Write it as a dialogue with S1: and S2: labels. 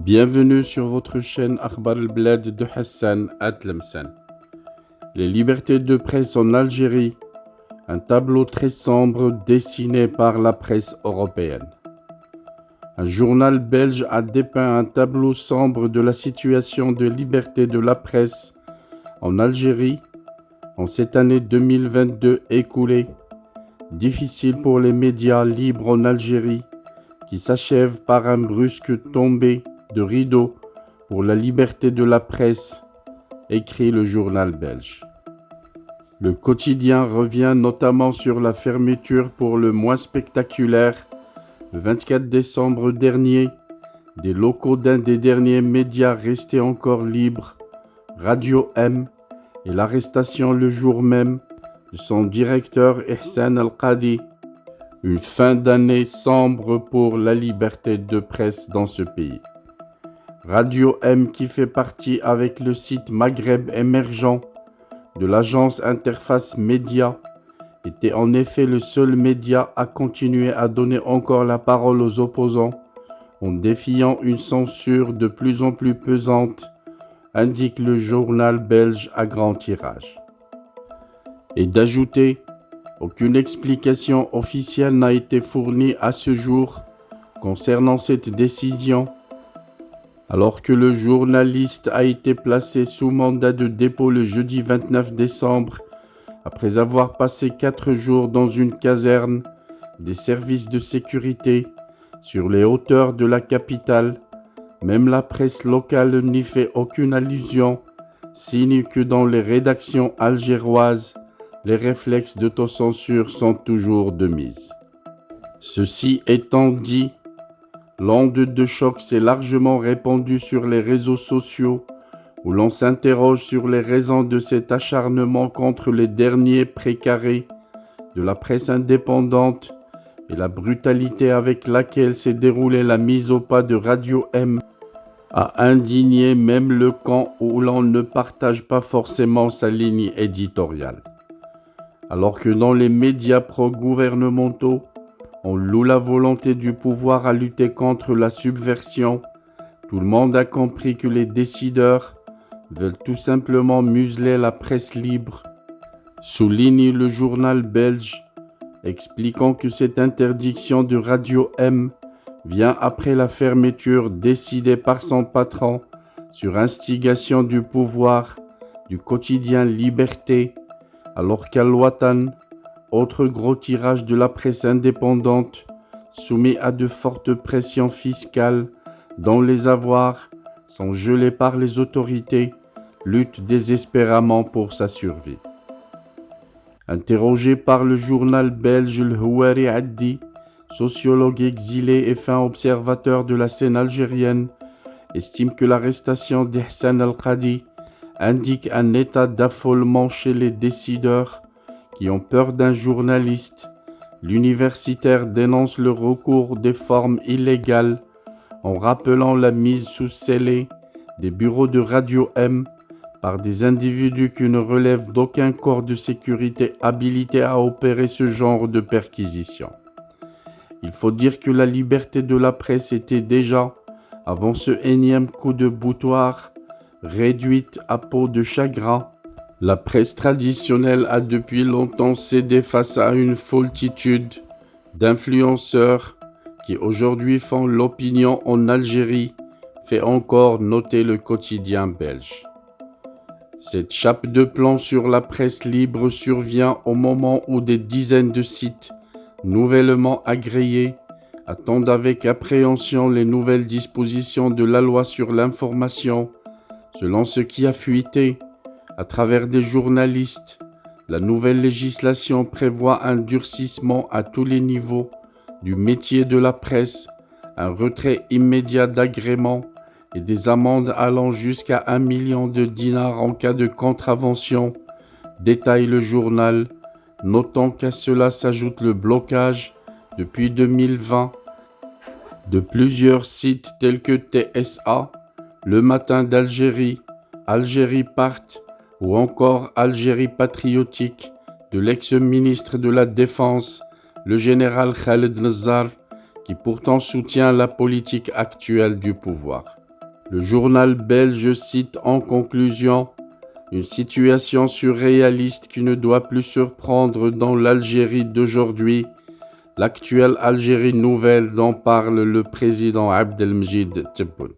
S1: Bienvenue sur votre chaîne Akhbar al-Blad de Hassan Atlemsan. Les libertés de presse en Algérie, un tableau très sombre dessiné par la presse européenne. Un journal belge a dépeint un tableau sombre de la situation de liberté de la presse en Algérie en cette année 2022 écoulée, difficile pour les médias libres en Algérie, qui s'achève par un brusque tombé de rideau pour la liberté de la presse, écrit le journal belge. Le quotidien revient notamment sur la fermeture pour le moins spectaculaire, le 24 décembre dernier, des locaux d'un des derniers médias restés encore libres, Radio M, et l'arrestation le jour même de son directeur Ihsan Al-Qadi. Une fin d'année sombre pour la liberté de presse dans ce pays. Radio M, qui fait partie avec le site Maghreb Émergent de l'agence Interface Média, était en effet le seul média à continuer à donner encore la parole aux opposants en défiant une censure de plus en plus pesante, indique le journal belge à grand tirage. Et d'ajouter, aucune explication officielle n'a été fournie à ce jour concernant cette décision, alors que le journaliste a été placé sous mandat de dépôt le jeudi 29 décembre, après avoir passé 4 jours dans une caserne des services de sécurité sur les hauteurs de la capitale. Même la presse locale n'y fait aucune allusion, signe que dans les rédactions algéroises, les réflexes d'autocensure sont toujours de mise. Ceci étant dit, l'onde de choc s'est largement répandue sur les réseaux sociaux, où l'on s'interroge sur les raisons de cet acharnement contre les derniers précarés de la presse indépendante et la brutalité avec laquelle s'est déroulée la mise au pas de Radio M a indigné même le camp où l'on ne partage pas forcément sa ligne éditoriale. Alors que dans les médias pro-gouvernementaux, on loue la volonté du pouvoir à lutter contre la subversion, tout le monde a compris que les décideurs veulent tout simplement museler la presse libre, souligne le journal belge, expliquant que cette interdiction de Radio M vient après la fermeture décidée par son patron sur instigation du pouvoir du quotidien Liberté, alors qu'Al Watan, autre gros tirage de la presse indépendante, soumis à de fortes pressions fiscales dont les avoirs sont gelés par les autorités, lutte désespérément pour sa survie. Interrogé par le journal belge Le Houari Addi, sociologue exilé et fin observateur de la scène algérienne, estime que l'arrestation d'Ihsan Al-Qadi indique un état d'affolement chez les décideurs qui ont peur d'un journaliste. L'universitaire dénonce le recours des formes illégales en rappelant la mise sous scellé des bureaux de Radio M par des individus qui ne relèvent d'aucun corps de sécurité habilité à opérer ce genre de perquisition. Il faut dire que la liberté de la presse était déjà, avant ce énième coup de boutoir, réduite à peau de chagrin. La presse traditionnelle a depuis longtemps cédé face à une foultitude d'influenceurs qui aujourd'hui font l'opinion en Algérie, fait encore noter le quotidien belge. Cette chape de plomb sur la presse libre survient au moment où des dizaines de sites nouvellement agréés attendent avec appréhension les nouvelles dispositions de la loi sur l'information. Selon ce qui a fuité à travers des journalistes, la nouvelle législation prévoit un durcissement à tous les niveaux du métier de la presse, un retrait immédiat d'agrément et des amendes allant jusqu'à 1 million de dinars en cas de contravention, détaille le journal, notant qu'à cela s'ajoute le blocage, depuis 2020, de plusieurs sites tels que TSA, Le Matin d'Algérie, Algérie Part ou encore Algérie Patriotique de l'ex-ministre de la Défense, le général Khaled Nezzar, qui pourtant soutient la politique actuelle du pouvoir. Le journal belge cite en conclusion une situation surréaliste qui ne doit plus surprendre dans l'Algérie d'aujourd'hui, l'actuelle Algérie nouvelle dont parle le président Abdelmjid Tebboune.